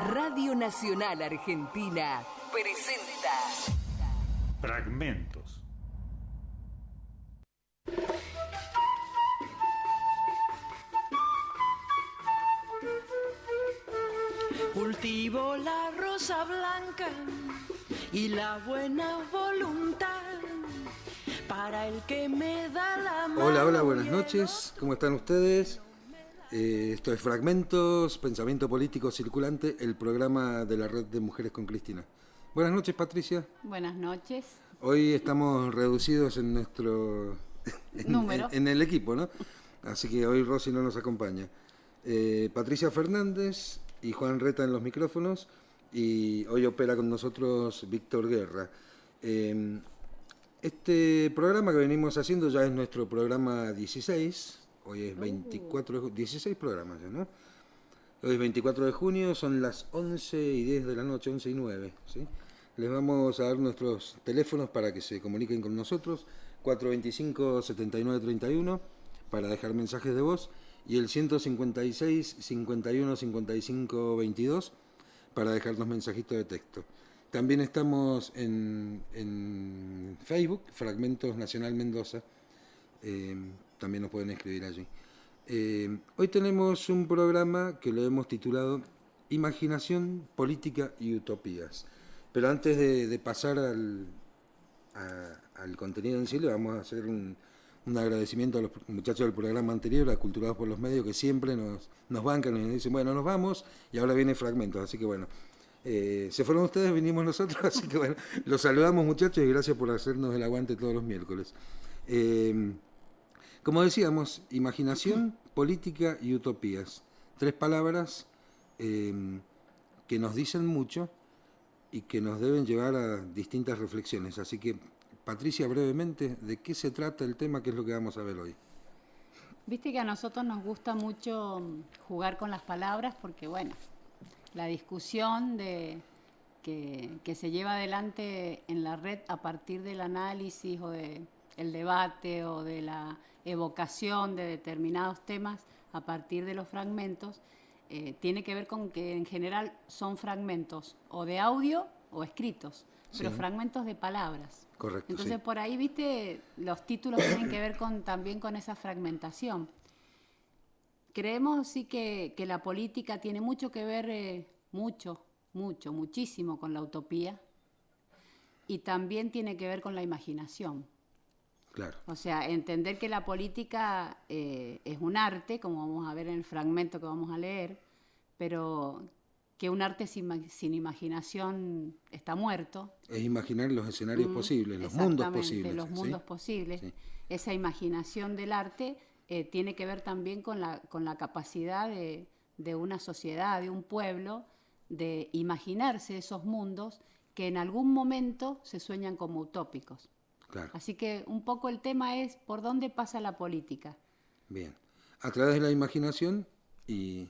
Radio Nacional Argentina presenta Fragmentos. Cultivo la rosa blanca y la buena voluntad para el que me da la mano. Hola, buenas noches. ¿Cómo están ustedes? Esto es Fragmentos, Pensamiento Político Circulante, el programa de la Red de Mujeres con Cristina. Buenas noches, Patricia. Buenas noches. Hoy estamos reducidos en nuestro número. En el equipo, ¿no? Así que hoy Rosy no nos acompaña. Patricia Fernández y Juan Reta en los micrófonos, y hoy opera con nosotros Víctor Guerra. Este programa que venimos haciendo ya es nuestro programa 16. Hoy es 16 programas ya, ¿no? Hoy es 24 de junio, son las 11:10 de la noche, 11:09, ¿sí? Les vamos a dar nuestros teléfonos para que se comuniquen con nosotros, 425-7931 para dejar mensajes de voz, y el 156-51-55-22 para dejarnos mensajitos de texto. También estamos en Facebook, Fragmentos Nacional Mendoza. También nos pueden escribir allí. Hoy tenemos un programa que lo hemos titulado Imaginación, Política y Utopías. Pero antes de pasar al contenido en sí, le vamos a hacer un agradecimiento a los muchachos del programa anterior, a Culturados por los Medios, que siempre nos bancan y nos dicen, bueno, nos vamos, y ahora viene Fragmentos. Así que bueno, se fueron ustedes, vinimos nosotros, así que bueno, los saludamos, muchachos, y gracias por hacernos el aguante todos los miércoles. Como decíamos, imaginación, política y utopías. 3 palabras que nos dicen mucho y que nos deben llevar a distintas reflexiones. Así que, Patricia, brevemente, ¿de qué se trata el tema? ¿Qué es lo que vamos a ver hoy? Viste que a nosotros nos gusta mucho jugar con las palabras porque, bueno, la discusión que se lleva adelante en la red a partir del análisis o del debate o de la evocación de determinados temas a partir de los fragmentos, tiene que ver con que en general son fragmentos o de audio o escritos, pero sí, fragmentos de palabras. Correcto. Entonces, sí, por ahí, viste, los títulos tienen que ver también con esa fragmentación. Creemos sí que la política tiene mucho que ver, muchísimo con la utopía, y también tiene que ver con la imaginación. Claro. O sea, entender que la política es un arte, como vamos a ver en el fragmento que vamos a leer, pero que un arte sin imaginación está muerto. Es imaginar los escenarios posibles, los mundos posibles. Los mundos posibles. Sí. Esa imaginación del arte tiene que ver también con la capacidad de una sociedad, de un pueblo, de imaginarse esos mundos que en algún momento se sueñan como utópicos. Claro. Así que un poco el tema es por dónde pasa la política. Bien, a través de la imaginación y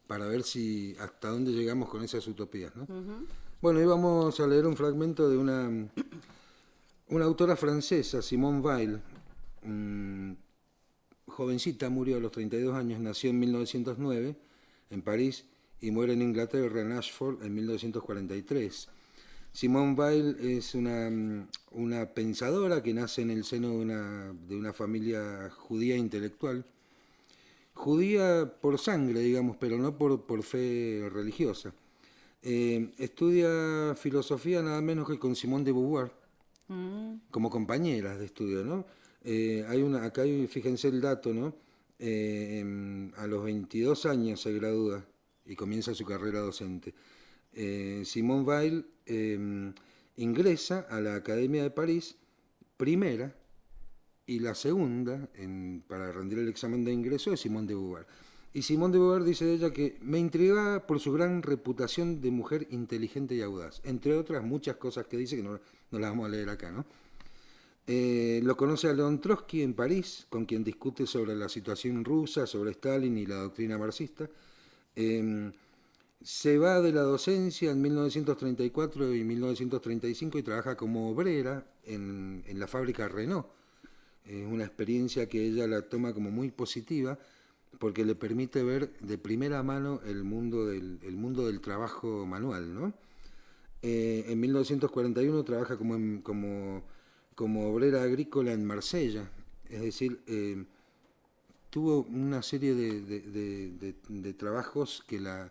para ver si hasta dónde llegamos con esas utopías, ¿no? Uh-huh. Bueno, hoy vamos a leer un fragmento de una autora francesa, Simone Weil. Jovencita, murió a los 32 años, nació en 1909 en París y muere en Inglaterra, en Ashford, en 1943. Simone Weil es una pensadora que nace en el seno de una familia judía intelectual, judía por sangre, digamos, pero no por fe religiosa. Estudia filosofía nada menos que con Simone de Beauvoir, como compañeras de estudio, ¿no? Acá hay, fíjense el dato, ¿no? A los 22 años se gradúa y comienza su carrera docente. Simone Weil ingresa a la Academia de París, primera, y la segunda, para rendir el examen de ingreso, es Simone de Beauvoir. Y Simone de Beauvoir dice de ella que me intrigaba por su gran reputación de mujer inteligente y audaz, entre otras muchas cosas que dice que no las vamos a leer acá, ¿no? Lo conoce a León Trotsky en París, con quien discute sobre la situación rusa, sobre Stalin y la doctrina marxista. Se va de la docencia en 1934 y 1935 y trabaja como obrera en la fábrica Renault. Es una experiencia que ella la toma como muy positiva, porque le permite ver de primera mano el mundo del trabajo manual, ¿no? En 1941 trabaja como obrera agrícola en Marsella, es decir, tuvo una serie de trabajos que la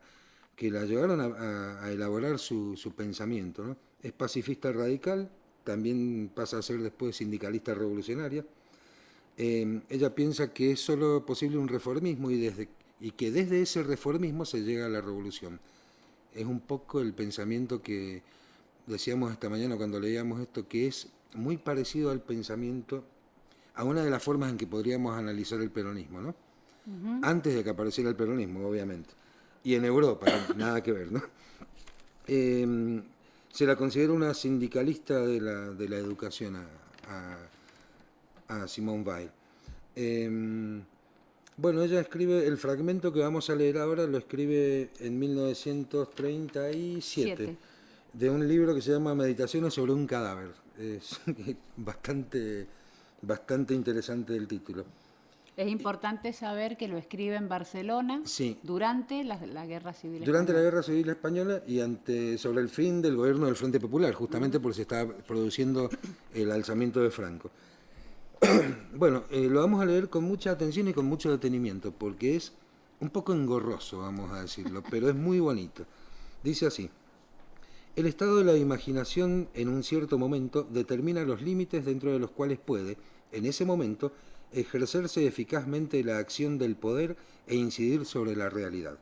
llevaron a elaborar su pensamiento, ¿no? Es pacifista radical, también pasa a ser después sindicalista revolucionaria. Ella piensa que es solo posible un reformismo y que desde ese reformismo se llega a la revolución. Es un poco el pensamiento que decíamos esta mañana cuando leíamos esto, que es muy parecido al pensamiento, a una de las formas en que podríamos analizar el peronismo, ¿no? Antes de que apareciera el peronismo, obviamente. Y en Europa, nada que ver, ¿no? Se la considera una sindicalista de la educación a Simone Weil. Bueno, ella escribe, el fragmento que vamos a leer ahora lo escribe en 1937, de un libro que se llama Meditaciones sobre un cadáver. Es bastante interesante el título. Es importante saber que lo escribe en Barcelona, sí, durante la Guerra Civil Española. Durante la Guerra Civil Española y sobre el fin del gobierno del Frente Popular, justamente porque se estaba produciendo el alzamiento de Franco. Bueno, lo vamos a leer con mucha atención y con mucho detenimiento, porque es un poco engorroso, vamos a decirlo, pero es muy bonito. Dice así: el estado de la imaginación en un cierto momento determina los límites dentro de los cuales puede, en ese momento, ejercerse eficazmente la acción del poder e incidir sobre la realidad.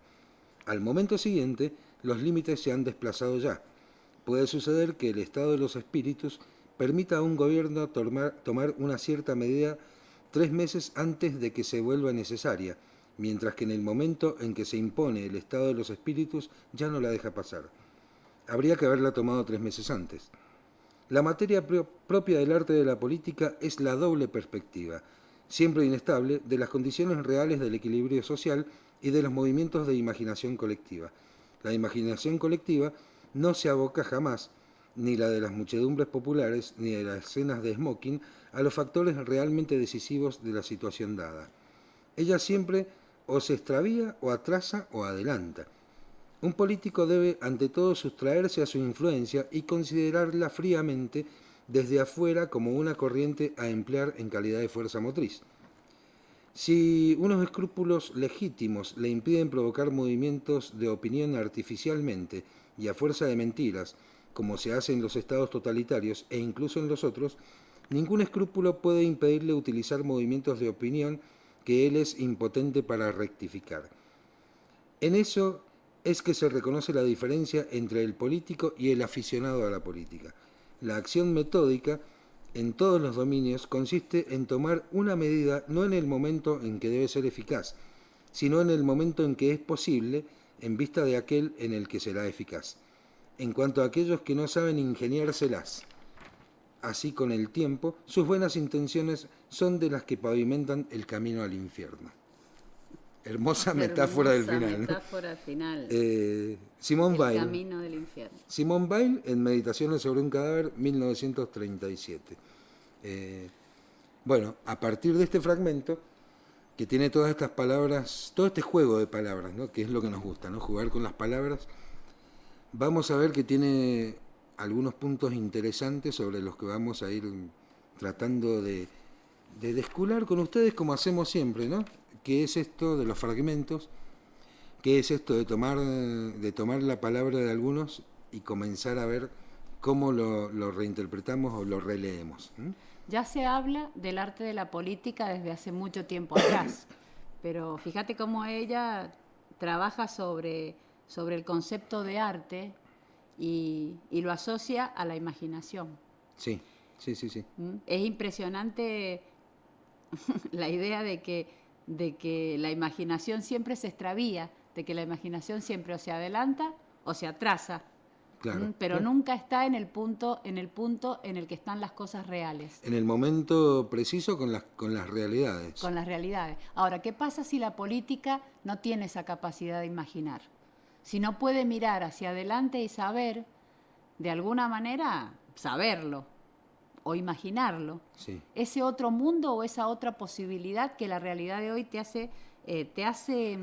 Al momento siguiente, los límites se han desplazado ya. Puede suceder que el estado de los espíritus permita a un gobierno tomar una cierta medida 3 meses antes de que se vuelva necesaria, mientras que en el momento en que se impone el estado de los espíritus ya no la deja pasar. Habría que haberla tomado 3 meses antes. La materia propia del arte de la política es la doble perspectiva, siempre inestable, de las condiciones reales del equilibrio social y de los movimientos de imaginación colectiva. La imaginación colectiva no se aboca jamás, ni la de las muchedumbres populares, ni de las escenas de smoking, a los factores realmente decisivos de la situación dada. Ella siempre o se extravía, o atrasa, o adelanta. Un político debe, ante todo, sustraerse a su influencia y considerarla fríamente desde afuera como una corriente a emplear en calidad de fuerza motriz. Si unos escrúpulos legítimos le impiden provocar movimientos de opinión artificialmente y a fuerza de mentiras, como se hace en los estados totalitarios e incluso en los otros, ningún escrúpulo puede impedirle utilizar movimientos de opinión que él es impotente para rectificar. En eso es que se reconoce la diferencia entre el político y el aficionado a la política. La acción metódica en todos los dominios consiste en tomar una medida no en el momento en que debe ser eficaz, sino en el momento en que es posible, en vista de aquel en el que será eficaz. En cuanto a aquellos que no saben ingeniárselas, así con el tiempo, sus buenas intenciones son de las que pavimentan el camino al infierno. Hermosa metáfora del final, ¿no? Metáfora final. Simone Weil. El camino del infierno. Simone Weil en Meditaciones sobre un cadáver, 1937. Bueno, a partir de este fragmento, que tiene todas estas palabras, todo este juego de palabras, ¿no? Que es lo que nos gusta, ¿no? Jugar con las palabras, vamos a ver que tiene algunos puntos interesantes sobre los que vamos a ir tratando de descular con ustedes, como hacemos siempre, ¿no? ¿Qué es esto de los fragmentos? ¿Qué es esto de tomar la palabra de algunos y comenzar a ver cómo lo reinterpretamos o lo releemos? Ya se habla del arte de la política desde hace mucho tiempo atrás, pero fíjate cómo ella trabaja sobre el concepto de arte y lo asocia a la imaginación. Sí. Es impresionante la idea de que la imaginación siempre se extravía, de que la imaginación siempre o se adelanta o se atrasa, claro, pero claro. Nunca está en el punto en el que están las cosas reales. En el momento preciso con las realidades. Con las realidades. Ahora, ¿qué pasa si la política no tiene esa capacidad de imaginar? Si no puede mirar hacia adelante y saber, de alguna manera, saberlo o imaginarlo, sí. Ese otro mundo o esa otra posibilidad que la realidad de hoy te hace te hace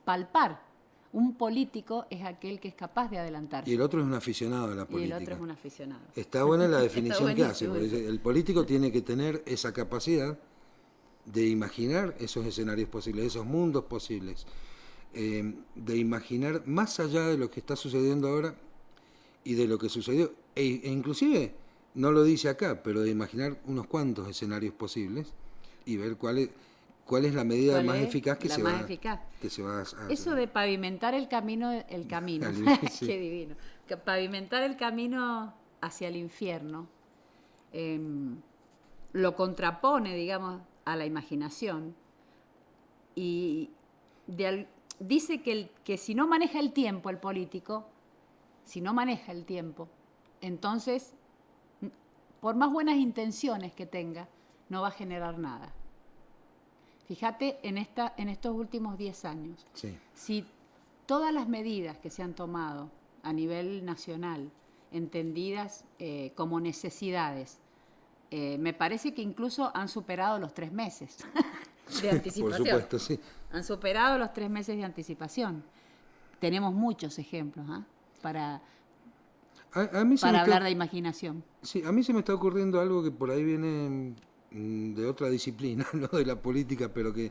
palpar. Un político es aquel que es capaz de adelantarse. Y el otro es un aficionado a la política. Y el otro es un aficionado. Está buena la definición que hace, porque eso. el político tiene que tener esa capacidad de imaginar esos escenarios posibles, esos mundos posibles, de imaginar más allá de lo que está sucediendo ahora y de lo que sucedió, e inclusive, no lo dice acá, pero de imaginar unos cuantos escenarios posibles y ver cuál es la medida más eficaz que se va a hacer. Eso de pavimentar el camino, Sí. qué divino, pavimentar el camino hacia el infierno, lo contrapone, digamos, a la imaginación y dice que si no maneja el tiempo el político, entonces, por más buenas intenciones que tenga, no va a generar nada. Fíjate en estos últimos 10 años, Sí. si todas las medidas que se han tomado a nivel nacional, entendidas como necesidades, me parece que incluso han superado los 3 meses de anticipación. Por supuesto, sí. Han superado los 3 meses de anticipación. Tenemos muchos ejemplos para hablar de imaginación. Sí, a mí se me está ocurriendo algo que por ahí viene de otra disciplina, no de la política, pero que,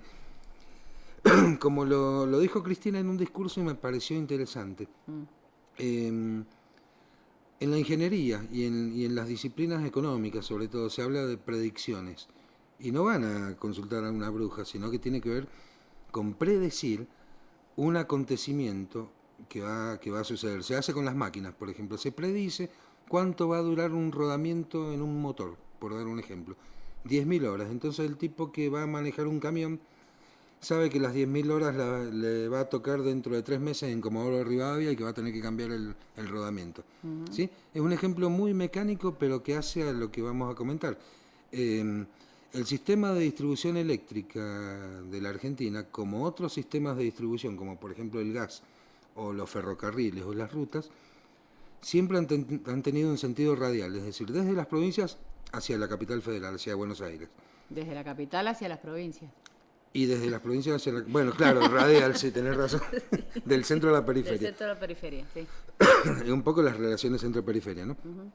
como lo dijo Cristina en un discurso y me pareció interesante. En la ingeniería y en las disciplinas económicas, sobre todo, se habla de predicciones. Y no van a consultar a una bruja, sino que tiene que ver con predecir un acontecimiento que va a suceder. Se hace con las máquinas, por ejemplo. Se predice cuánto va a durar un rodamiento en un motor, por dar un ejemplo. 10.000 horas. Entonces el tipo que va a manejar un camión sabe que las 10.000 horas le va a tocar dentro de 3 meses en Comodoro Rivadavia y que va a tener que cambiar el rodamiento. Uh-huh. ¿Sí? Es un ejemplo muy mecánico, pero que hace a lo que vamos a comentar. El sistema de distribución eléctrica de la Argentina, como otros sistemas de distribución, como por ejemplo el gas o los ferrocarriles o las rutas, siempre han tenido un sentido radial, es decir, desde las provincias hacia la capital federal, hacia Buenos Aires. Desde la capital hacia las provincias. Y desde las provincias hacia la... Bueno, claro, radial, sí, tenés razón. Del centro a la periferia. Del centro a la periferia, sí. Un poco las relaciones centro-periferia, ¿no? Uh-huh.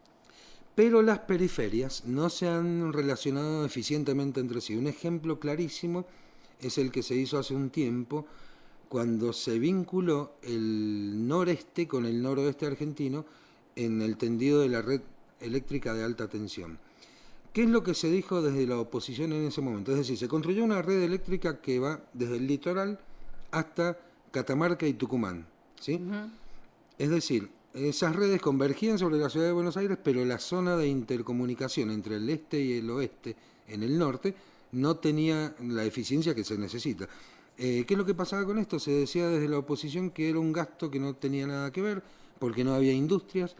Pero las periferias no se han relacionado eficientemente entre sí. Un ejemplo clarísimo es el que se hizo hace un tiempo cuando se vinculó el noreste con el noroeste argentino en el tendido de la red eléctrica de alta tensión. ¿Qué es lo que se dijo desde la oposición en ese momento? Es decir, se construyó una red eléctrica que va desde el litoral hasta Catamarca y Tucumán, ¿sí? Uh-huh. Es decir, esas redes convergían sobre la ciudad de Buenos Aires, pero la zona de intercomunicación entre el este y el oeste, en el norte, no tenía la eficiencia que se necesita. ¿Qué es lo que pasaba con esto? Se decía desde la oposición que era un gasto que no tenía nada que ver, porque no había industrias.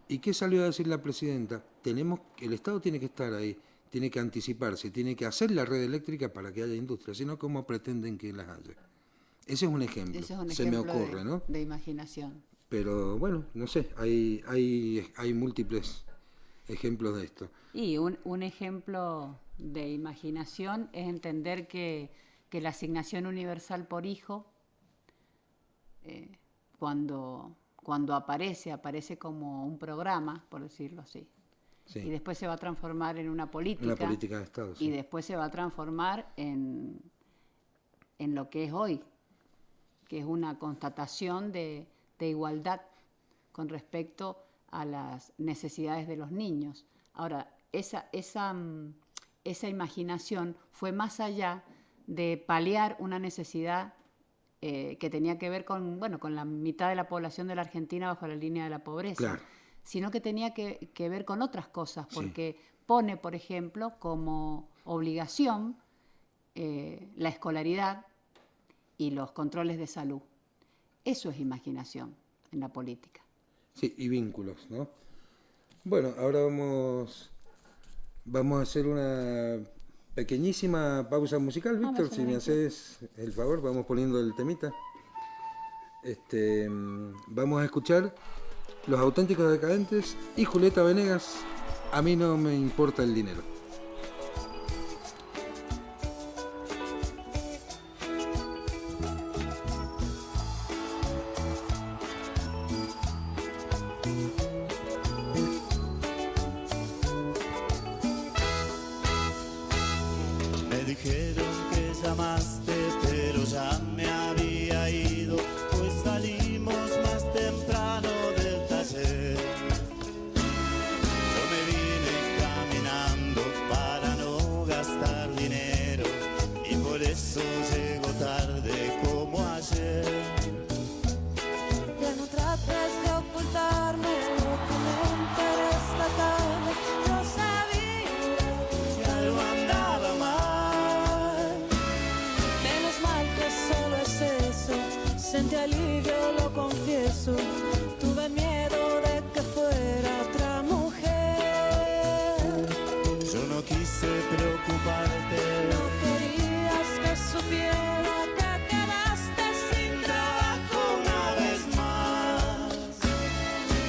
¿Y qué salió a decir la presidenta? El Estado tiene que estar ahí, tiene que anticiparse, tiene que hacer la red eléctrica para que haya industria, sino ¿cómo pretenden que las haya? Ese es un ejemplo, se me ocurre, ¿no? De imaginación. Pero bueno, no sé, hay múltiples ejemplos de esto. Y un ejemplo de imaginación es entender que la asignación universal por hijo, cuando aparece como un programa, por decirlo así. Sí. Y después se va a transformar en una política. Una política de Estado, sí. Y después se va a transformar en lo que es hoy, que es una constatación de igualdad con respecto a las necesidades de los niños. Ahora, esa imaginación fue más allá de paliar una necesidad que tenía que ver con la mitad de la población de la Argentina bajo la línea de la pobreza, claro, sino que tenía que ver con otras cosas, porque sí, pone, por ejemplo, como obligación la escolaridad y los controles de salud. Eso es imaginación en la política. Sí, y vínculos, ¿no? Bueno, ahora vamos a hacer una pequeñísima pausa musical, Víctor, si me haces el favor, vamos poniendo el temita. Vamos a escuchar Los Auténticos Decadentes y Julieta Venegas, A mí no me importa el dinero. principio lo confieso, tuve miedo de que fuera otra mujer. Yo no quise preocuparte, No querías que supiera que quedaste sin trabajo una vez más.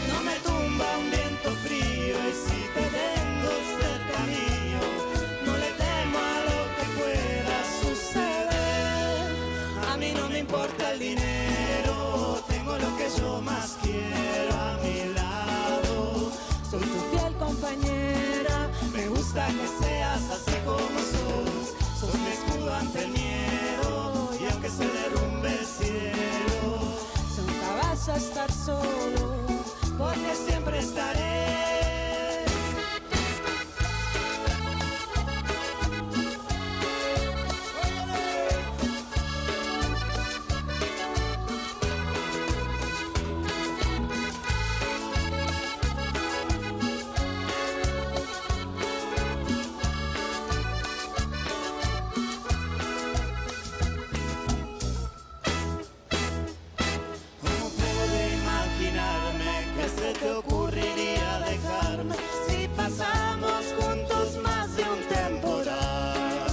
No me tumba un viento frío y si te tengo cerca mío, no le temo a lo que pueda suceder. A mí no me importa el dinero, tengo lo que yo más quiero a mi lado. Soy tu fiel compañera, Me gusta que seas así como sos mi escudo ante el miedo y aunque se derrumbe el cielo, nunca vas a estar solo, porque siempre estaré. ¿Cómo puedo imaginarme que se te ocurriría dejarme si pasamos juntos más de un temporal?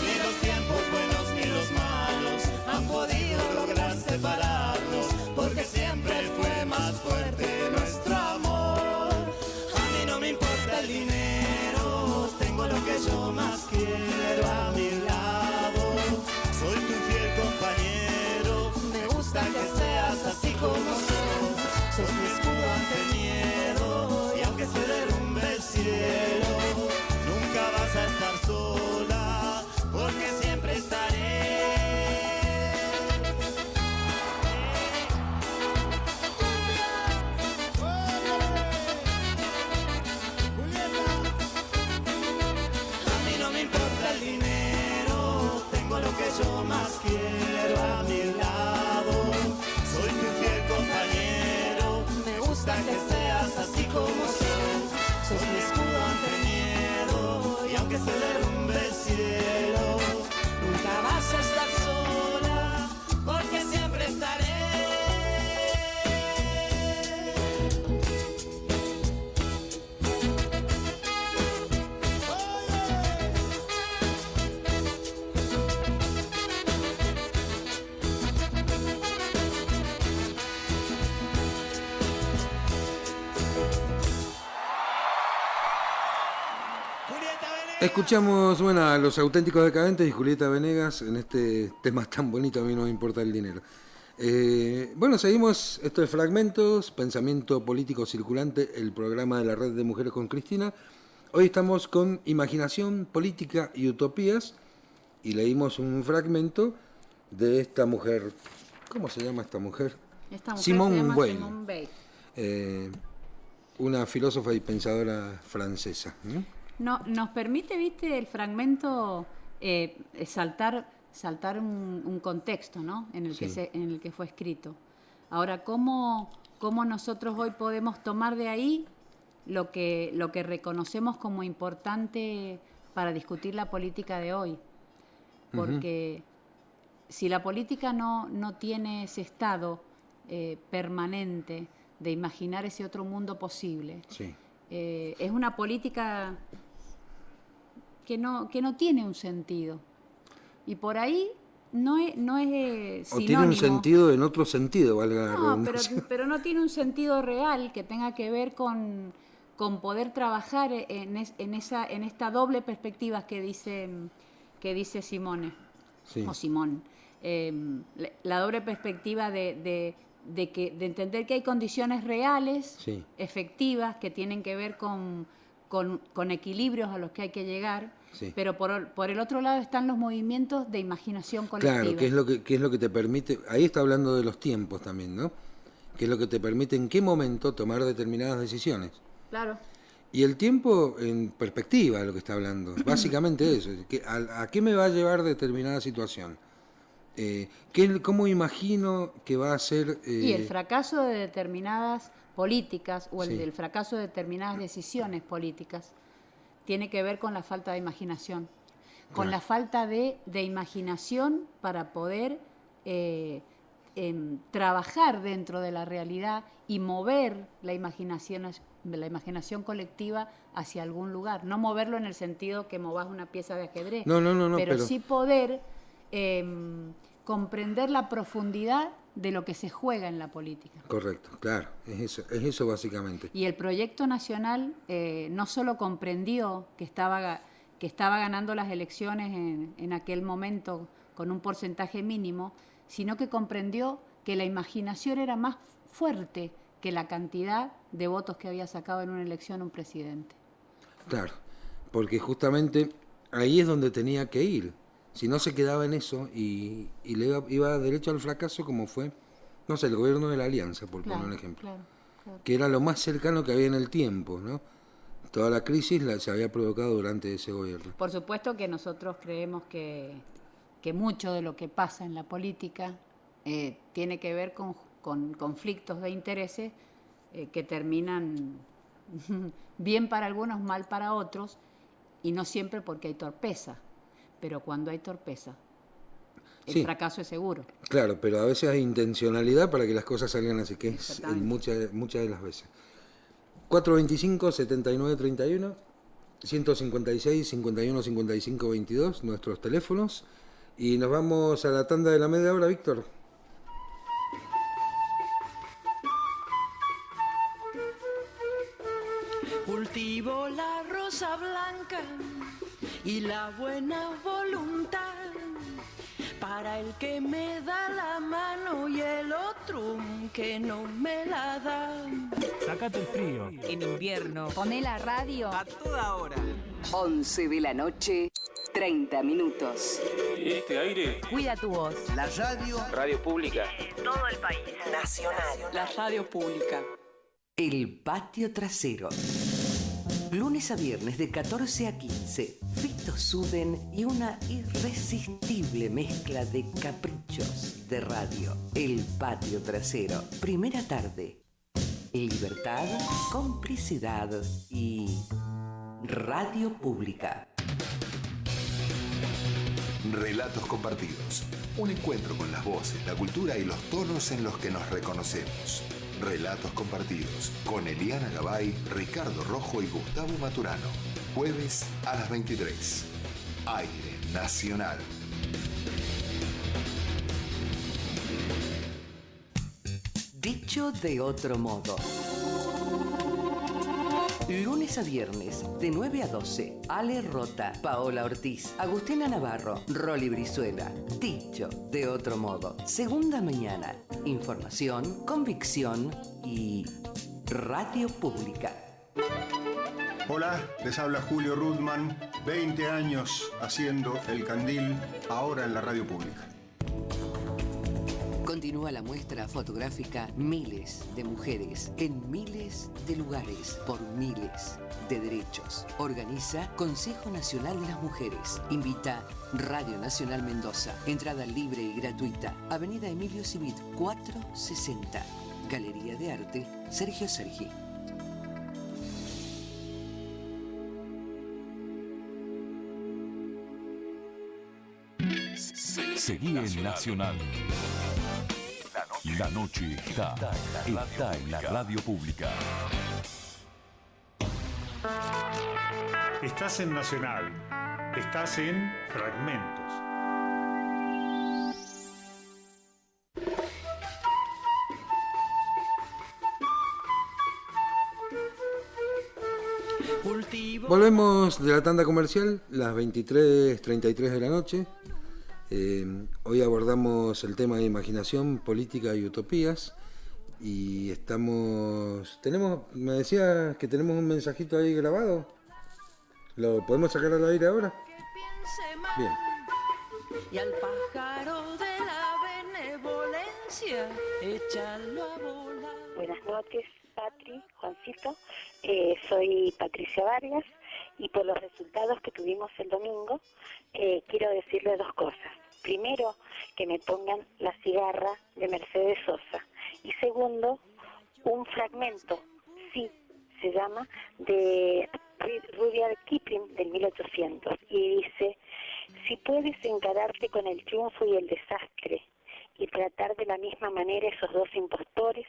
Ni los tiempos buenos ni los malos han podido lograr separarnos, porque siempre fue más fuerte nuestro amor. A mí no me importa el dinero, tengo lo que yo más quiero a mi lado. Soy tu fiel compañero, me gusta que seas así como sos mi escudo ante el miedo y aunque se derrumbe el cielo, nunca vas a estar sola, porque siempre estaré. A mí no me importa el dinero, tengo lo que yo más quiero a mi lado. Soy tu fiel compañero, me gusta que seas así como sos mi escudo ante el miedo y aunque se derrumbe el cielo, nunca vas a estar sola, porque siempre estaré. Escuchamos, bueno, a Los Auténticos Decadentes y Julieta Venegas en este tema tan bonito, a mí no me importa el dinero. Bueno, seguimos, esto es Fragmentos, Pensamiento Político Circulante, el programa de la Red de Mujeres con Cristina. Hoy estamos con Imaginación, Política y Utopías y leímos un fragmento de esta mujer. ¿Cómo se llama esta mujer? Esta mujer Simone se llama Weil. Simone Weil. Una filósofa y pensadora francesa. No, nos permite, viste, el fragmento saltar un contexto, ¿no? En el, Sí. en el que fue escrito. Ahora, ¿cómo nosotros hoy podemos tomar de ahí lo que reconocemos como importante para discutir la política de hoy? Porque si la política no tiene ese estado permanente de imaginar ese otro mundo posible, Sí. es una política que no tiene un sentido. Y por ahí no es O sinónimo. tiene un sentido en otro sentido, valga la No, redundancia. pero no tiene un sentido real que tenga que ver con poder trabajar en esta doble perspectiva que dice Simone, Sí. o Simón. La doble perspectiva de entender que hay condiciones reales, Sí. efectivas, que tienen que ver con equilibrios a los que hay que llegar, Sí. pero por el otro lado están los movimientos de imaginación colectiva. Claro, qué es lo que te permite, ahí está hablando de los tiempos también, ¿no? Que es lo que te permite en qué momento tomar determinadas decisiones. Claro. Y el tiempo en perspectiva, lo que está hablando, básicamente eso, ¿a qué me va a llevar determinada situación? ¿Cómo imagino que va a ser? Y el fracaso de determinadas políticas o el Sí. del fracaso de determinadas decisiones políticas tiene que ver con la falta de imaginación, con Claro. la falta de imaginación para poder trabajar dentro de la realidad y mover la imaginación colectiva hacia algún lugar. No moverlo en el sentido que movas una pieza de ajedrez, No, pero sí poder comprender la profundidad de lo que se juega en la política. Correcto, claro, es eso básicamente. Y el proyecto nacional no solo comprendió que estaba ganando las elecciones en aquel momento con un porcentaje mínimo, sino que comprendió que la imaginación era más fuerte que la cantidad de votos que había sacado en una elección un presidente. Claro, porque justamente ahí es donde tenía que ir. Si no se quedaba en eso y le iba derecho al fracaso, como fue, no sé, el gobierno de la Alianza, por poner un ejemplo. Claro. Que era lo más cercano que había en el tiempo, ¿no? Toda la crisis se había provocado durante ese gobierno. Por supuesto que nosotros creemos que mucho de lo que pasa en la política tiene que ver con conflictos de intereses que terminan bien para algunos, mal para otros, y no siempre porque hay torpeza. Pero cuando hay torpeza, el fracaso es seguro. Claro, pero a veces hay intencionalidad para que las cosas salgan así, que es muchas de las veces. 425-7931, 156-51-55-22, nuestros teléfonos. Y nos vamos a la tanda de la media hora, Víctor. Cultivo la rosa blanca y la buena voluntad para el que me da la mano y el otro que no me la da. Sácate el frío. En invierno, poné la radio a toda hora. 11 de la noche, 30 minutos. Este aire. Cuida tu voz. La radio Pública. Todo el país. nacional. La radio pública. El patio trasero. Lunes a viernes de 14 a 15, Fito Suden y una irresistible mezcla de caprichos de radio. El patio trasero. Primera tarde. Libertad, complicidad y radio pública. Relatos compartidos. Un encuentro con las voces, la cultura y los tonos en los que nos reconocemos. Relatos compartidos con Eliana Gabay, Ricardo Rojo y Gustavo Maturano. Jueves a las 23. Aire Nacional. Dicho de otro modo. Lunes a viernes, de 9 a 12, Ale Rota, Paola Ortiz, Agustina Navarro, Rolly Brizuela. Dicho de otro modo. Segunda mañana, información, convicción y radio pública. Hola, les habla Julio Rudman, 20 años haciendo El Candil, ahora en la radio pública. Continúa la muestra fotográfica Miles de Mujeres en miles de lugares por miles de derechos. Organiza Consejo Nacional de las Mujeres. Invita Radio Nacional Mendoza. Entrada libre y gratuita. Avenida Emilio Civit 460. Galería de Arte Sergio Sergi. Seguí en Nacional. La noche está en la radio pública. Estás en Nacional. Estás en Fragmentos. Volvemos de la tanda comercial, las 23:33 de la noche. Hoy abordamos el tema de imaginación, política y utopías. Y me decías que tenemos un mensajito ahí grabado. ¿Lo podemos sacar al aire ahora? Bien. Y al pájaro de la benevolencia, échalo a volar. Buenas noches, Patri, Juancito. Soy Patricia Vargas y por los resultados que tuvimos el domingo, quiero decirle dos cosas. Primero, que me pongan La cigarra de Mercedes Sosa. Y segundo, un fragmento, sí, se llama, de Rudyard Kipling del 1800. Y dice: si puedes encararte con el triunfo y el desastre y tratar de la misma misma manera esos dos impostores?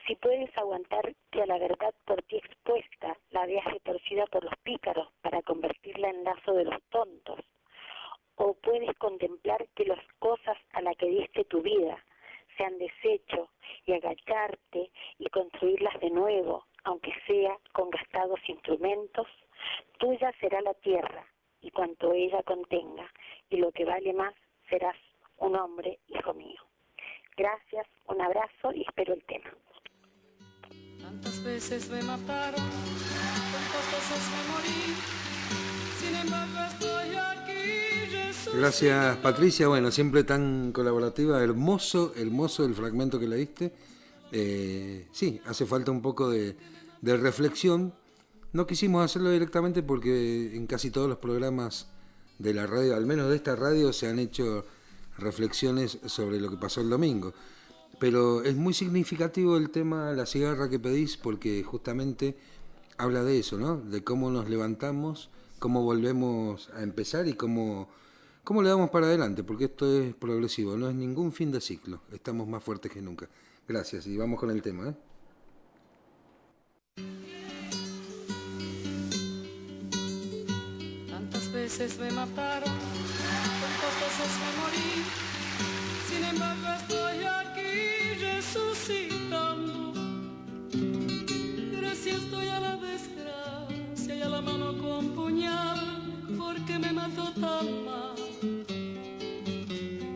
Si puedes aguantarte a la verdad por ti expuesta, la veas retorcida por los pícaros para convertirla en lazo de los tontos. O puedes contemplar que las cosas a las que diste tu vida se han deshecho y agacharte y construirlas de nuevo, aunque sea con gastados instrumentos. Tuya será la tierra y cuanto ella contenga, y lo que vale más, serás un hombre, hijo mío. Gracias, un abrazo y espero el tema. Tantas veces me mataron, tantas veces me morí, sin embargo estoy aquí, Jesús. Gracias, Patricia. Bueno, siempre tan colaborativa. Hermoso el fragmento que leíste. Sí, hace falta un poco de reflexión. No quisimos hacerlo directamente porque en casi todos los programas de la radio, al menos de esta radio, se han hecho reflexiones sobre lo que pasó el domingo. Pero es muy significativo el tema La cigarra que pedís, porque justamente habla de eso, ¿no? De cómo nos levantamos, cómo volvemos a empezar y cómo le damos para adelante, porque esto es progresivo, no es ningún fin de ciclo. Estamos más fuertes que nunca. Gracias, y vamos con el tema, ¿eh? Tantas veces me mataron, tantas veces me morí, sin embargo estoy aquí resucitando. Gracias estoy a la desgracia y a la mano con puñal, porque me mató tan mal.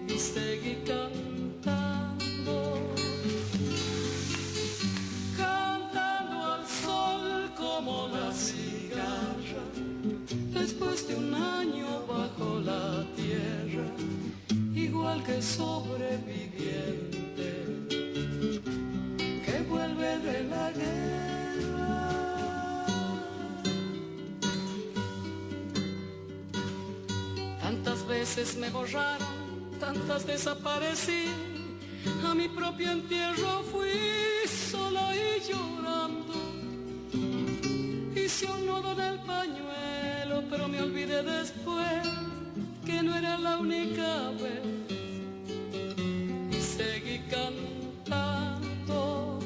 Y seguí cantando, cantando al sol como la cigarra, después de un año bajo la tierra, igual que sobreviviente que vuelve de la guerra. Tantas veces me borraron, tantas desaparecí, a mi propio entierro fui sola y llorando. Hice un nudo en el pañuelo, pero me olvidé después que no era la única vez. Y seguí cantando,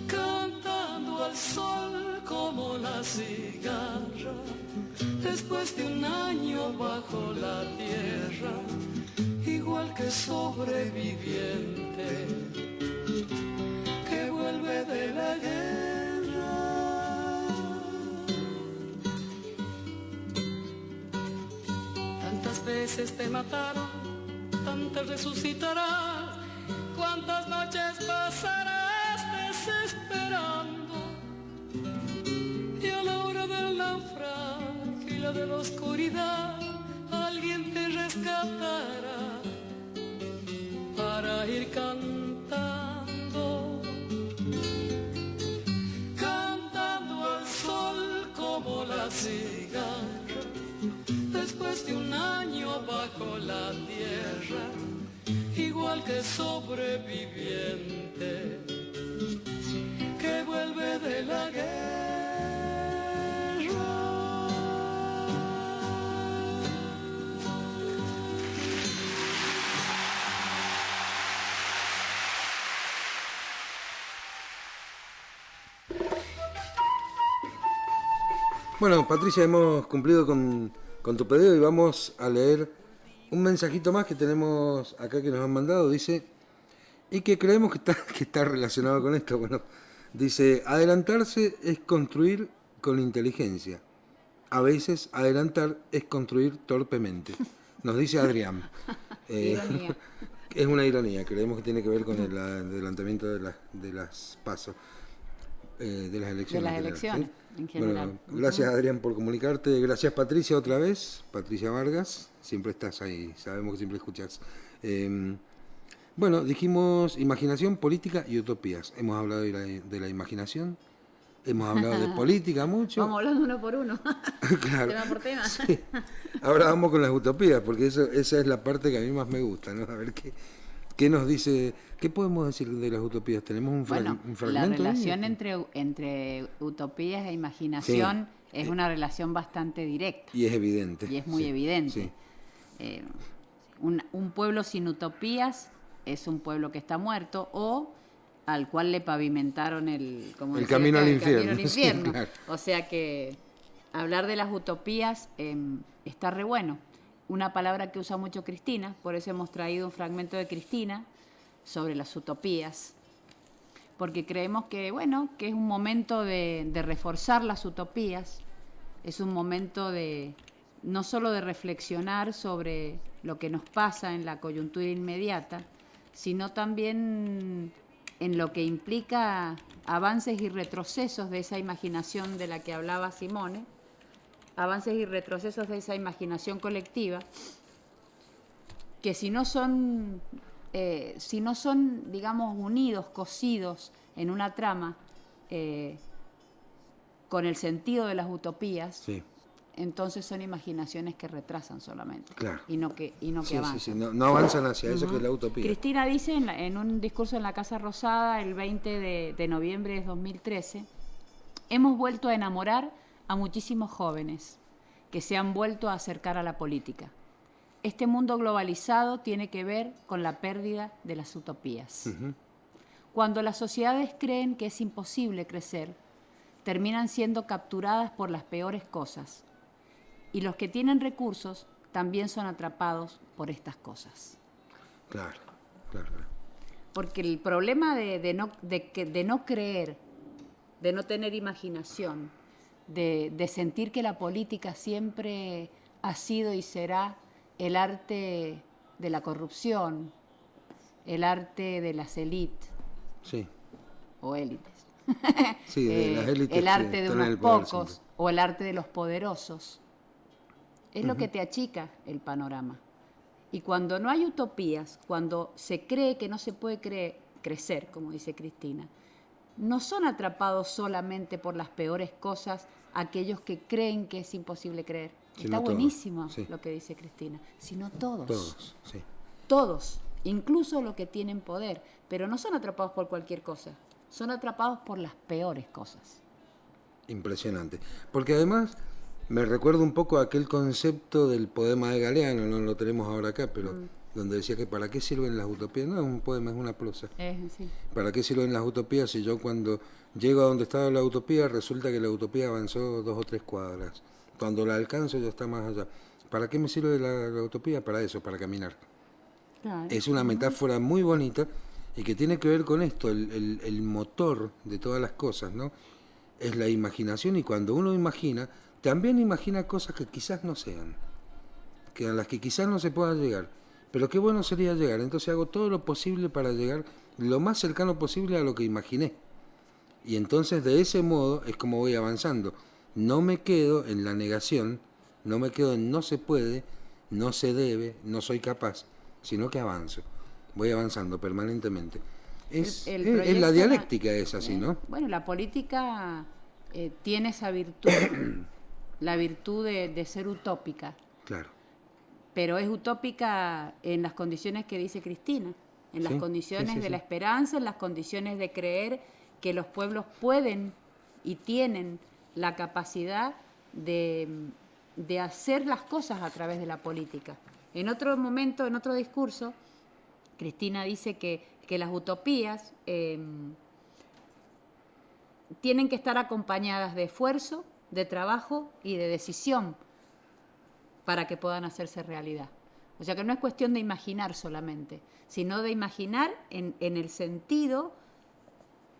cantando al sol como la cigarra, después de un año bajo la tierra, igual que sobreviviente que vuelve de la guerra. Tantas veces te mataron, tantas resucitarás, cuántas noches pasarás desesperando, y a la hora del naufragio y la de la oscuridad, alguien te rescatará para ir cantando, cantando al sol como la cigarra, después de un año bajo la tierra, igual que sobreviviente que vuelve de la guerra. Bueno, Patricia, hemos cumplido con tu pedido y vamos a leer un mensajito más que tenemos acá que nos han mandado. Dice, y que creemos que está relacionado con esto. Bueno, dice, adelantarse es construir con inteligencia. A veces adelantar es construir torpemente. Nos dice Adrián. Es una ironía, creemos que tiene que ver con el adelantamiento de las pasos. De las elecciones. De las elecciones, ¿sí? En general. Bueno, gracias Adrián por comunicarte. Gracias Patricia otra vez. Patricia Vargas, siempre estás ahí, sabemos que siempre escuchas. Bueno, dijimos imaginación, política y utopías. Hemos hablado de la imaginación, hemos hablado de política mucho. Vamos hablando uno por uno. Claro. Tema por tema. Sí. Ahora vamos con las utopías, porque esa es la parte que a mí más me gusta, ¿no? A ver qué nos dice, qué podemos decir de las utopías. Tenemos un fragmento. La relación entre utopías e imaginación es una relación bastante directa. Y es evidente. Y es muy evidente. Sí. Un pueblo sin utopías es un pueblo que está muerto o al cual le pavimentaron el camino al infierno. Camino al infierno. Sí, claro. O sea que hablar de las utopías está re bueno. Una palabra que usa mucho Cristina, por eso hemos traído un fragmento de Cristina sobre las utopías, porque creemos que, bueno, que es un momento de reforzar las utopías, es un momento de no solo de reflexionar sobre lo que nos pasa en la coyuntura inmediata, sino también en lo que implica avances y retrocesos de esa imaginación de la que hablaba Simone, avances y retrocesos de esa imaginación colectiva, que si no son, digamos, unidos, cosidos en una trama con el sentido de las utopías, sí, entonces son imaginaciones que retrasan solamente, claro, y no que avanzan. Sí, no avanzan hacia eso que es la utopía. Cristina dice en un discurso en la Casa Rosada el 20 de noviembre de 2013, hemos vuelto a enamorar a muchísimos jóvenes que se han vuelto a acercar a la política. Este mundo globalizado tiene que ver con la pérdida de las utopías. Uh-huh. Cuando las sociedades creen que es imposible crecer, terminan siendo capturadas por las peores cosas. Y los que tienen recursos también son atrapados por estas cosas. Claro. Porque el problema de no creer, de no tener imaginación, de sentir que la política siempre ha sido y será el arte de la corrupción, el arte de las élites. Sí. O élites. Sí, de las élites. El arte de unos pocos siempre. O el arte de los poderosos. Es lo que te achica el panorama. Y cuando no hay utopías, cuando se cree que no se puede crecer, como dice Cristina, no son atrapados solamente por las peores cosas aquellos que creen que es imposible creer. Está buenísimo lo que dice Cristina. Sino todos. Todos, sí. Todos, incluso los que tienen poder, pero no son atrapados por cualquier cosa, son atrapados por las peores cosas. Impresionante. Porque además me recuerda un poco a aquel concepto del poema de Galeano, no lo tenemos ahora acá, pero donde decía que ¿para qué sirven las utopías? No es un poema, es una prosa. Sí. ¿Para qué sirven las utopías si yo cuando llego a donde estaba la utopía resulta que la utopía avanzó 2 o 3 cuadras? Cuando la alcanzo ya está más allá. ¿Para qué me sirve la utopía? Para eso, para caminar. Claro. Es una metáfora muy bonita y que tiene que ver con esto, el motor de todas las cosas, ¿no? Es la imaginación, y cuando uno imagina, también imagina cosas que quizás no sean, que a las que quizás no se pueda llegar, pero qué bueno sería llegar. Entonces hago todo lo posible para llegar lo más cercano posible a lo que imaginé, y entonces de ese modo es como voy avanzando. No me quedo en la negación, no me quedo en no se puede, no se debe, no soy capaz, sino que avanzo, voy avanzando permanentemente. Es la dialéctica es así, ¿no? Bueno, la política tiene esa virtud, la virtud de ser utópica. Claro. Pero es utópica en las condiciones que dice Cristina, en las condiciones de la esperanza, en las condiciones de creer que los pueblos pueden y tienen la capacidad de hacer las cosas a través de la política. En otro momento, en otro discurso, Cristina dice que las utopías tienen que estar acompañadas de esfuerzo, de trabajo y de decisión para que puedan hacerse realidad. O sea que no es cuestión de imaginar solamente, sino de imaginar en el sentido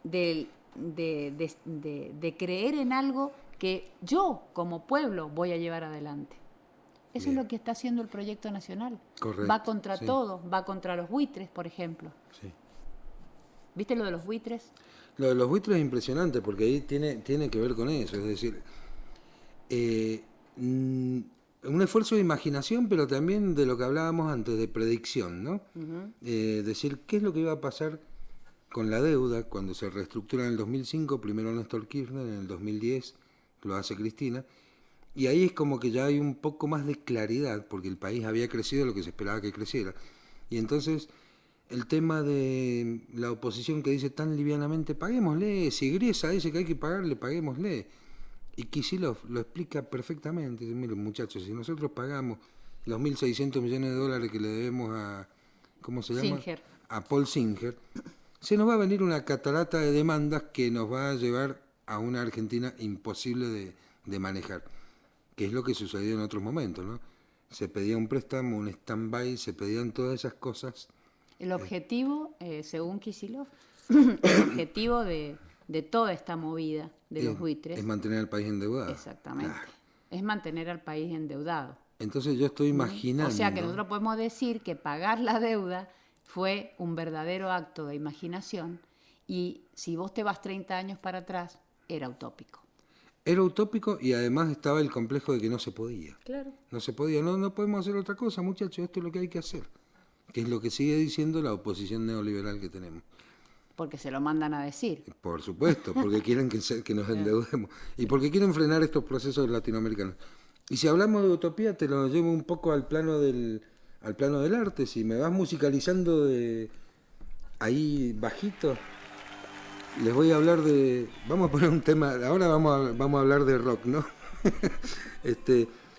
de creer en algo que yo, como pueblo, voy a llevar adelante. Eso es lo que está haciendo el proyecto nacional. Correcto, va contra todo, va contra los buitres, por ejemplo. Sí. ¿Viste lo de los buitres? Lo de los buitres es impresionante porque ahí tiene que ver con eso, es decir, un esfuerzo de imaginación, pero también de lo que hablábamos antes, de predicción, ¿no? Uh-huh. Decir qué es lo que iba a pasar con la deuda cuando se reestructura en el 2005, primero Néstor Kirchner, en el 2010 lo hace Cristina, y ahí es como que ya hay un poco más de claridad, porque el país había crecido lo que se esperaba que creciera. Y entonces el tema de la oposición que dice tan livianamente, paguémosle, si Griesa dice que hay que pagarle, paguémosle. Y Kicillof lo explica perfectamente, dice, miren muchachos, si nosotros pagamos los 1.600 millones de dólares que le debemos a, ¿cómo se llama? Singer. A Paul Singer, se nos va a venir una catarata de demandas que nos va a llevar a una Argentina imposible de manejar, que es lo que sucedió en otros momentos, ¿no? Se pedía un préstamo, un stand-by, se pedían todas esas cosas. El objetivo, según Kicillof, el objetivo de toda esta movida de los buitres es mantener al país endeudado. Exactamente. Claro. Es mantener al país endeudado. Entonces yo estoy imaginando... O sea que nosotros podemos decir que pagar la deuda fue un verdadero acto de imaginación y si vos te vas 30 años para atrás, era utópico. Era utópico y además estaba el complejo de que no se podía. Claro. No se podía, no podemos hacer otra cosa, muchachos, esto es lo que hay que hacer. Que es lo que sigue diciendo la oposición neoliberal que tenemos. Porque se lo mandan a decir. Por supuesto, porque quieren que nos endeudemos y porque quieren frenar estos procesos latinoamericanos. Y si hablamos de utopía, te lo llevo un poco al plano del arte. Si me vas musicalizando de ahí bajito, les voy a hablar de... Vamos a poner un tema, ahora vamos a hablar de rock, ¿no?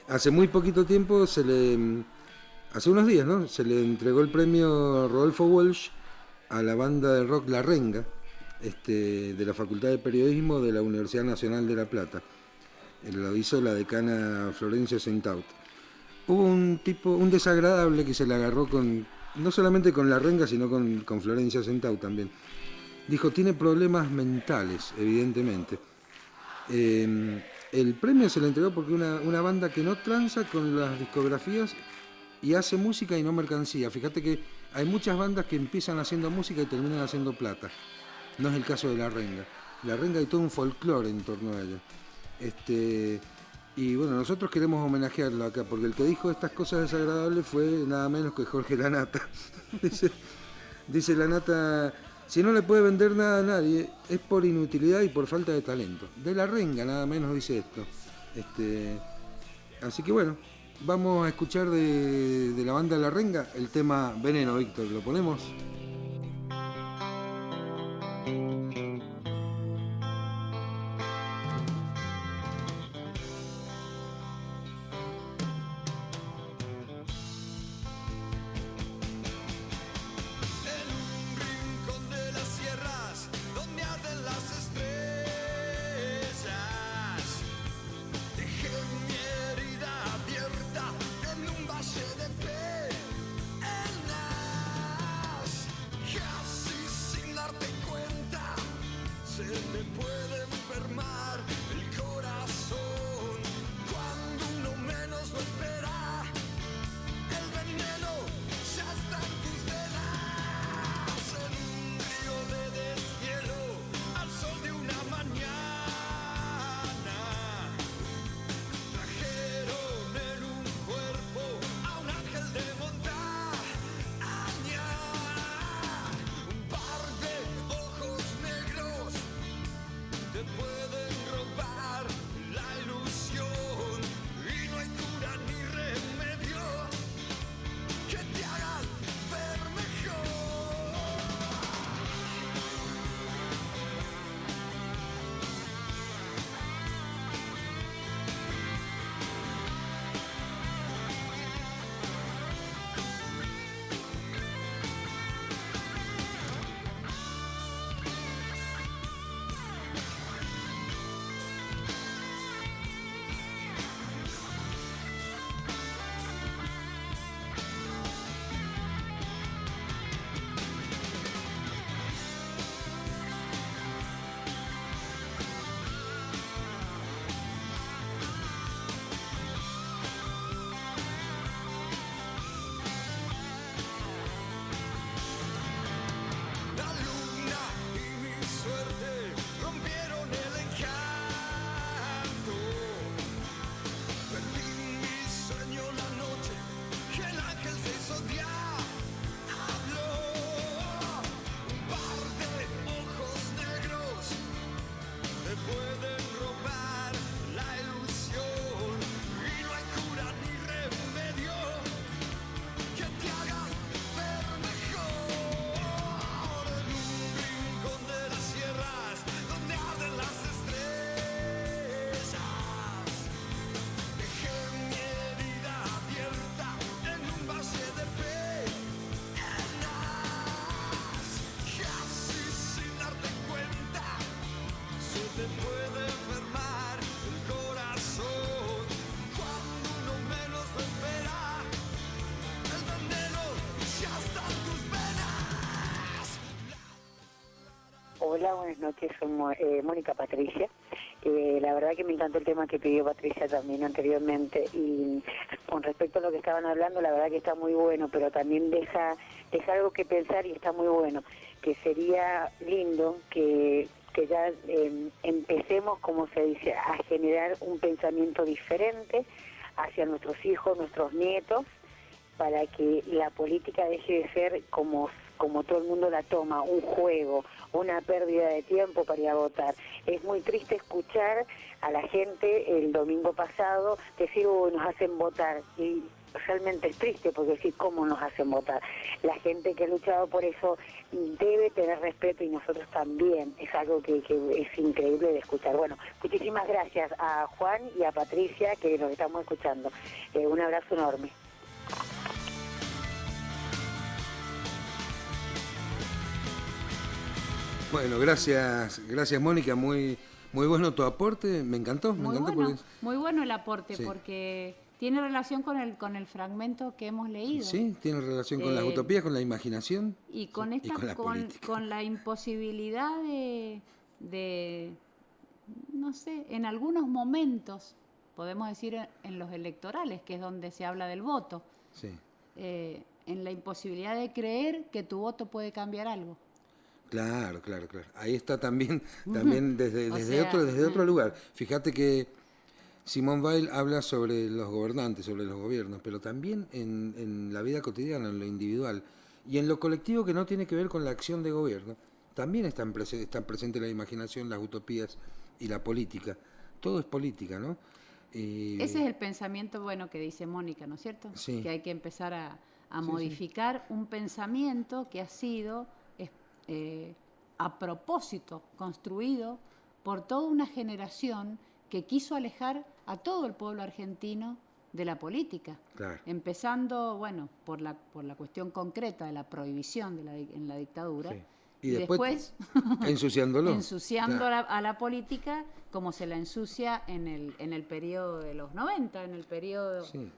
Hace muy poquito tiempo hace unos días, ¿no? Se le entregó el premio Rodolfo Walsh a la banda de rock La Renga, de la Facultad de Periodismo de la Universidad Nacional de La Plata. Lo hizo la decana Florencia Sentaut. Hubo un desagradable que se le agarró no solamente con La Renga, sino con Florencia Sentaut también. Dijo, tiene problemas mentales, evidentemente. El premio se le entregó porque una banda que no tranza con las discografías y hace música y no mercancía. Fíjate que hay muchas bandas que empiezan haciendo música y terminan haciendo plata. No es el caso de La Renga. La Renga hay todo un folclore en torno a ella. Y bueno, nosotros queremos homenajearlo acá, porque el que dijo estas cosas desagradables fue nada menos que Jorge Lanata. Dice Lanata, si no le puede vender nada a nadie, es por inutilidad y por falta de talento. De La Renga nada menos dice esto. Así que bueno, vamos a escuchar de la banda La Renga el tema Veneno, Víctor, ¿lo ponemos? Hola, buenas noches, soy Mónica Patricia. La verdad que me encantó el tema que pidió Patricia también anteriormente, y con respecto a lo que estaban hablando, la verdad que está muy bueno, pero también deja algo que pensar y está muy bueno, que sería lindo que ya empecemos, como se dice, a generar un pensamiento diferente hacia nuestros hijos, nuestros nietos, para que la política deje de ser como todo el mundo la toma, un juego, una pérdida de tiempo para ir a votar. Es muy triste escuchar a la gente el domingo pasado decir, nos hacen votar, y realmente es triste porque decir, ¿cómo nos hacen votar? La gente que ha luchado por eso debe tener respeto, y nosotros también. Es algo que es increíble de escuchar. Bueno, muchísimas gracias a Juan y a Patricia, que nos estamos escuchando. Un abrazo enorme. Bueno, gracias Mónica, muy bueno tu aporte, me encantó. Muy bueno el aporte, sí, porque tiene relación con el fragmento que hemos leído. Sí, tiene relación con las utopías, con la imaginación y con esta, con la imposibilidad de, no sé, en algunos momentos, podemos decir en los electorales, que es donde se habla del voto, sí, en la imposibilidad de creer que tu voto puede cambiar algo. Claro. Ahí está también desde otro lugar. Fíjate que Simone Weil habla sobre los gobernantes, sobre los gobiernos, pero también en la vida cotidiana, en lo individual y en lo colectivo, que no tiene que ver con la acción de gobierno. También están presentes la imaginación, las utopías y la política. Todo es política, ¿no? Ese es el pensamiento bueno que dice Mónica, ¿no es cierto? Sí. Que hay que empezar a modificar un pensamiento que ha sido a propósito construido por toda una generación que quiso alejar a todo el pueblo argentino de la política, claro, empezando, bueno, por la cuestión concreta de la prohibición en la dictadura, sí, y después ensuciando claro, a la política como se la ensucia en el periodo de los 90, en el periodo sí,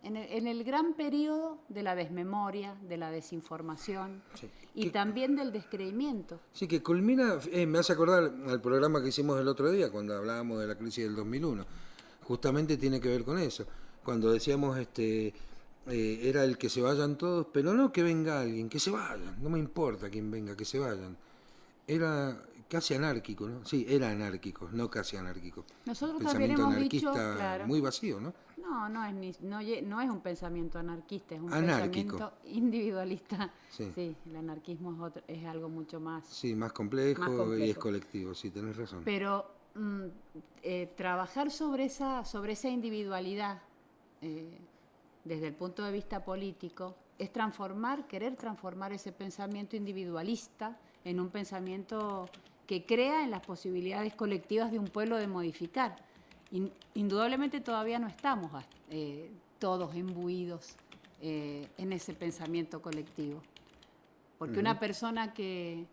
en el gran periodo de la desmemoria, de la desinformación, sí, y también del descreimiento. Sí, que culmina, me hace acordar al programa que hicimos el otro día, cuando hablábamos de la crisis del 2001. Justamente tiene que ver con eso. Cuando decíamos, era el que se vayan todos, pero no que venga alguien, que se vayan, no me importa quién venga, que se vayan. Era casi anárquico, ¿no? Sí, era anárquico, no casi anárquico. Nosotros también hemos dicho, claro, muy vacío, ¿no? No es un pensamiento anarquista, es un pensamiento individualista. Sí. Sí, el anarquismo es algo mucho más... Sí, más complejo y es colectivo, sí, tenés razón. Pero trabajar sobre esa individualidad desde el punto de vista político es querer transformar ese pensamiento individualista en un pensamiento que crea en las posibilidades colectivas de un pueblo de modificar. Indudablemente todavía no estamos todos imbuidos en ese pensamiento colectivo. Porque una persona que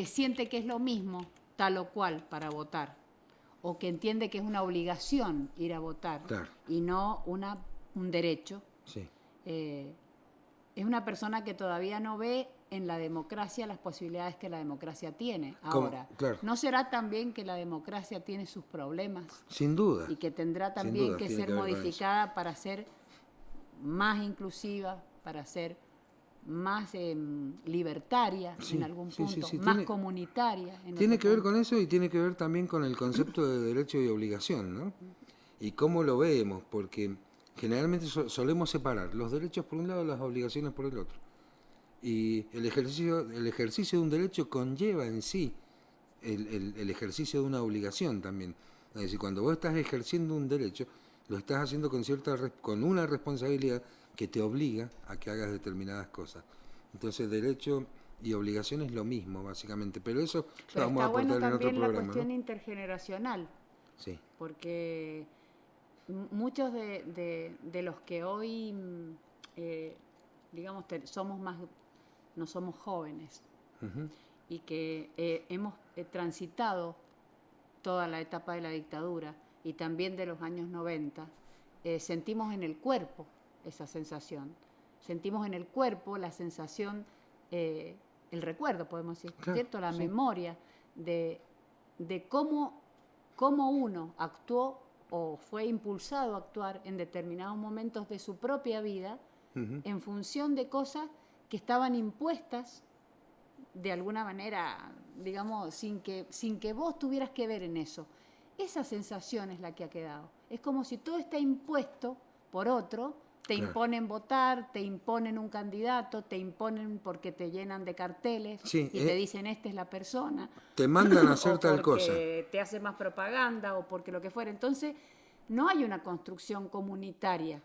siente que es lo mismo, tal o cual, para votar, o que entiende que es una obligación ir a votar, claro, y no un derecho, sí, es una persona que todavía no ve en la democracia las posibilidades que la democracia tiene. Ahora, claro, ¿no será también que la democracia tiene sus problemas? Sin duda. Y que tendrá también que ser modificada para ser más inclusiva, para ser más libertaria, sí, en algún punto, sí, más comunitaria. Tiene que ver con eso, y tiene que ver también con el concepto de derecho y obligación, ¿no? Y cómo lo vemos, porque generalmente solemos separar los derechos por un lado y las obligaciones por el otro. Y el ejercicio de un derecho conlleva en sí el ejercicio de una obligación también. Es decir, cuando vos estás ejerciendo un derecho, lo estás haciendo con una responsabilidad que te obliga a que hagas determinadas cosas. Entonces, derecho y obligación es lo mismo, básicamente. Pero eso lo vamos a aportar en otro programa. Está bueno también la cuestión, ¿no?, intergeneracional. Sí. Porque muchos de los que hoy, digamos, no somos jóvenes, uh-huh, y que hemos transitado toda la etapa de la dictadura y también de los años 90, sentimos en el cuerpo esa sensación. Sentimos en el cuerpo la sensación el recuerdo, podemos decir, Claro, ¿cierto? La sí. memoria de cómo uno actuó o fue impulsado a actuar en determinados momentos de su propia vida en función de cosas que estaban impuestas de alguna manera, digamos, sin que vos tuvieras que ver en eso. Esa sensación es la que ha quedado. Es como si todo está impuesto por otro, te Claro. imponen votar, te imponen un candidato, te imponen porque te llenan de carteles Sí, y te dicen esta es la persona. Te mandan a hacer o tal cosa. porque te hace más propaganda o porque lo que fuera. Entonces, no hay una construcción comunitaria,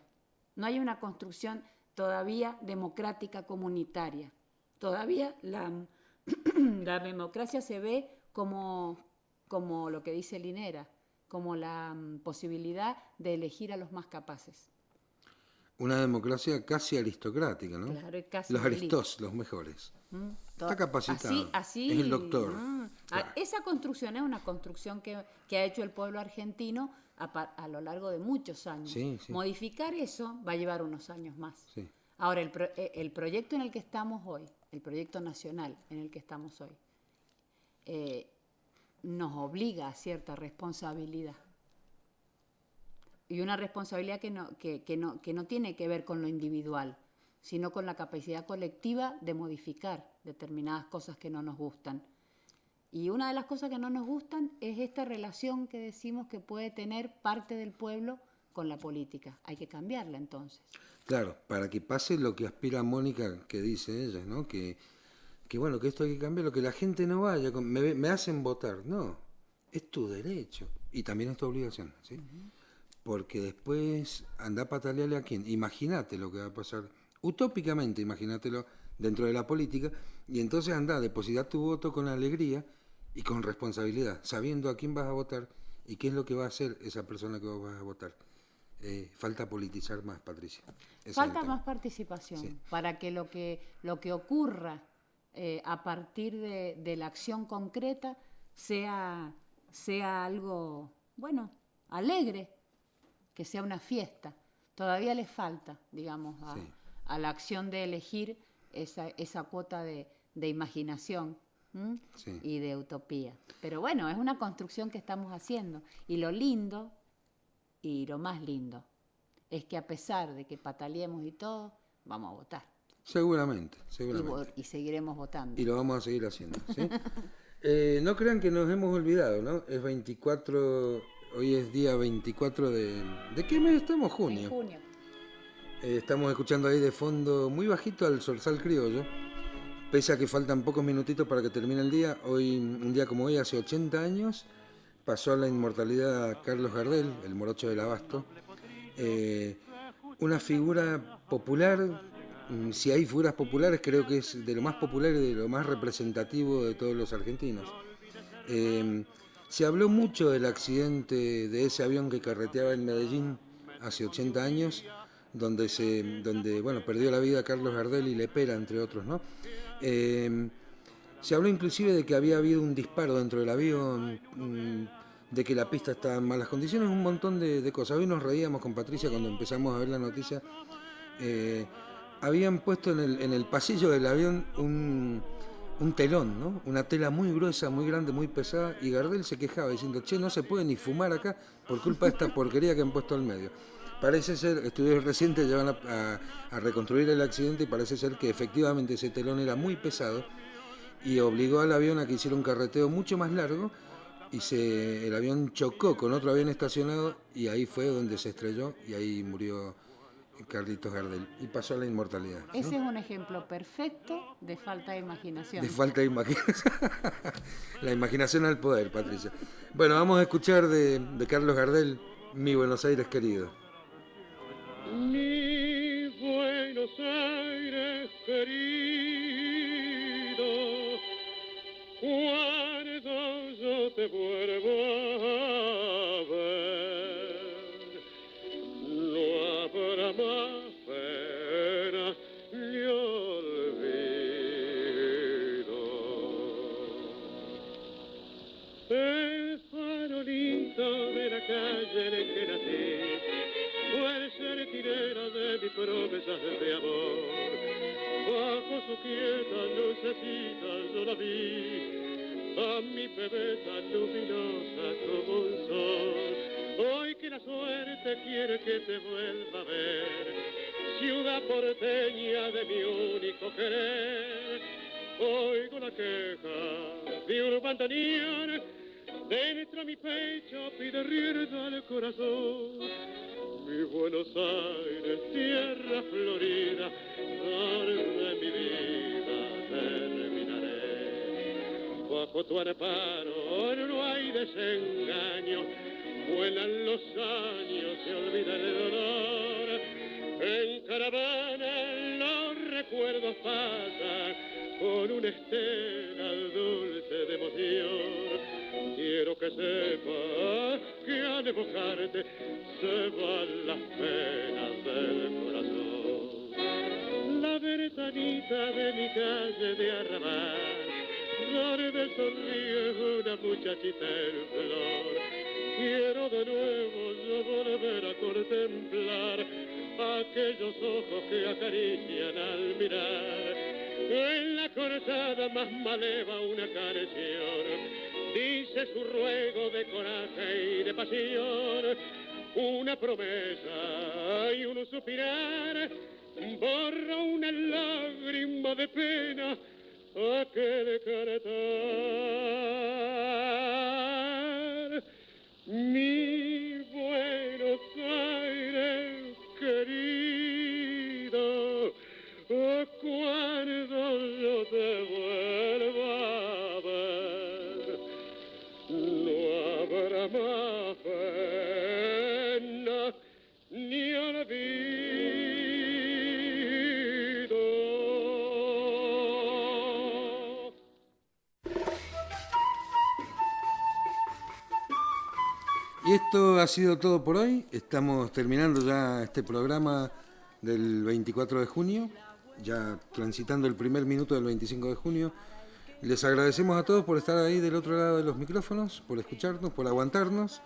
no hay una construcción todavía democrática comunitaria. Todavía la democracia se ve como lo que dice Linera, como la posibilidad de elegir a los más capaces. Una democracia casi aristocrática, ¿no? Claro, y casi los elite. aristos, los mejores. Está capacitado. Así, es el doctor. Claro. Esa construcción es una construcción que ha hecho el pueblo argentino a lo largo de muchos años. Sí, sí. Modificar eso va a llevar unos años más. Sí. Ahora, el proyecto en el que estamos hoy, el proyecto nacional en el que estamos hoy, nos obliga a cierta responsabilidad. Y una responsabilidad que no tiene que ver con lo individual, sino con la capacidad colectiva de modificar determinadas cosas que no nos gustan. Y una de las cosas que no nos gustan es esta relación que decimos que puede tener parte del pueblo con la política. Hay que cambiarla entonces. Claro, para que pase lo que aspira Mónica, que dice ella, ¿no? Que bueno, que esto hay que cambiarlo, que la gente no vaya, me hacen votar. No, es tu derecho y también es tu obligación, ¿sí? Porque después anda a patalearle a quién. Imagínate lo que va a pasar, utópicamente imagínatelo dentro de la política, y entonces anda, deposita tu voto con alegría y con responsabilidad, sabiendo a quién vas a votar y qué es lo que va a hacer esa persona que vos vas a votar. Falta politizar más, Patricia. Falta más participación, para que lo que ocurra a partir de la acción concreta sea algo, bueno, alegre, que sea una fiesta. Todavía le falta, digamos, a la acción de elegir esa cuota de imaginación y de utopía. Pero bueno, es una construcción que estamos haciendo. Y lo lindo, y lo más lindo, es que a pesar de que pataleemos y todo, vamos a votar. Seguramente. Y seguiremos votando. Y lo vamos a seguir haciendo, ¿sí? No crean que nos hemos olvidado, ¿no? Es 24, hoy es día 24 ¿de qué mes estamos? Junio. En junio. Estamos escuchando ahí de fondo, muy bajito, al Zorzal Criollo. Pese a que faltan pocos minutitos para que termine el día, hoy, un día como hoy, hace 80 años, pasó a la inmortalidad Carlos Gardel, el morocho del Abasto. Una figura popular, si hay figuras populares, creo que es de lo más popular y de lo más representativo de todos los argentinos. Se habló mucho del accidente de ese avión que carreteaba en Medellín hace 80 años, donde perdió la vida Carlos Gardel y Lepera, entre otros, ¿no? Se habló inclusive de que había habido un disparo dentro del avión, de que la pista estaba en malas condiciones, un montón de cosas. Hoy nos reíamos con Patricia cuando empezamos a ver la noticia. Habían puesto en el pasillo del avión un telón, ¿no? Una tela muy gruesa, muy grande, muy pesada, y Gardel se quejaba diciendo, che, no se puede ni fumar acá por culpa de esta porquería que han puesto al medio. Parece ser, estudios recientes llevan a reconstruir el accidente y parece ser que efectivamente ese telón era muy pesado y obligó al avión a que hiciera un carreteo mucho más largo y el avión chocó con otro avión estacionado y ahí fue donde se estrelló y ahí murió Carlitos Gardel y pasó a la inmortalidad, ¿no? Ese es un ejemplo perfecto de falta de imaginación. De falta de imaginación. La imaginación al poder, Patricia. Bueno, vamos a escuchar de Carlos Gardel, Mi Buenos Aires querido. Mi Buenos Aires querido, cuando yo te vuelvo a ver, no habrá más pena ni olvido. El farolito de la calle en que nací fue sentinela de mis promesas de amor. Bajo su quieta lucecita me ves tan luminosa como un sol. Hoy que la suerte quiere que te vuelva a ver, ciudad porteña de mi único querer. Oigo la queja de un bandoneón, dentro mi pecho pide rienda al corazón. Mi Buenos Aires, tierra florida, donde mi vida terminaré. Bajo tu amparo no hay desengaño, vuelan los años, se olvida el dolor. En caravana los recuerdos pasan con una estela dulce de emoción. Quiero que sepas que al evocarte se van las penas del corazón. La ventanita de mi calle de Arrabal, donde sonríe una muchachita en flor. Quiero de nuevo yo volver a contemplar aquellos ojos que acarician al mirar. En la cortada más maleva una canción dice su ruego de coraje y de pasión. Una promesa y un suspirar borra una lágrima de pena aquel cantar. Mi Buenos Aires querido, cuando yo te vuelva a ver, no habrá más pena ni olvido. Y esto ha sido todo por hoy. Estamos terminando ya este programa del 24 de junio, ya transitando el primer minuto del 25 de junio. Les agradecemos a todos por estar ahí del otro lado de los micrófonos, por escucharnos, por aguantarnos.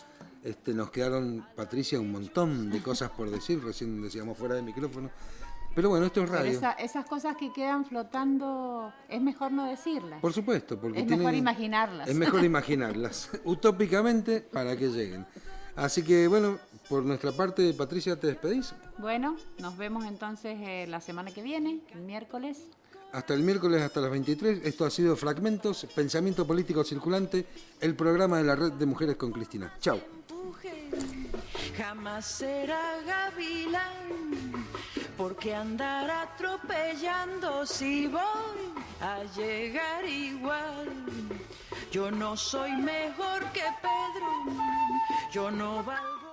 Nos quedaron, Patricia, un montón de cosas por decir, recién decíamos fuera de micrófono. Pero bueno, esto es radio. Pero esas cosas que quedan flotando, es mejor no decirlas. Por supuesto, porque mejor imaginarlas. Es mejor imaginarlas, utópicamente, para que lleguen. Así que bueno, por nuestra parte, Patricia, ¿te despedís? Bueno, nos vemos entonces la semana que viene, el miércoles. Hasta el miércoles, hasta las 23. Esto ha sido Fragmentos, Pensamiento Político Circulante, el programa de la Red de Mujeres con Cristina. Chau. Jamás será gavilán, porque andar atropellando si voy a llegar igual. Yo no soy mejor que Pedro, yo no valgo.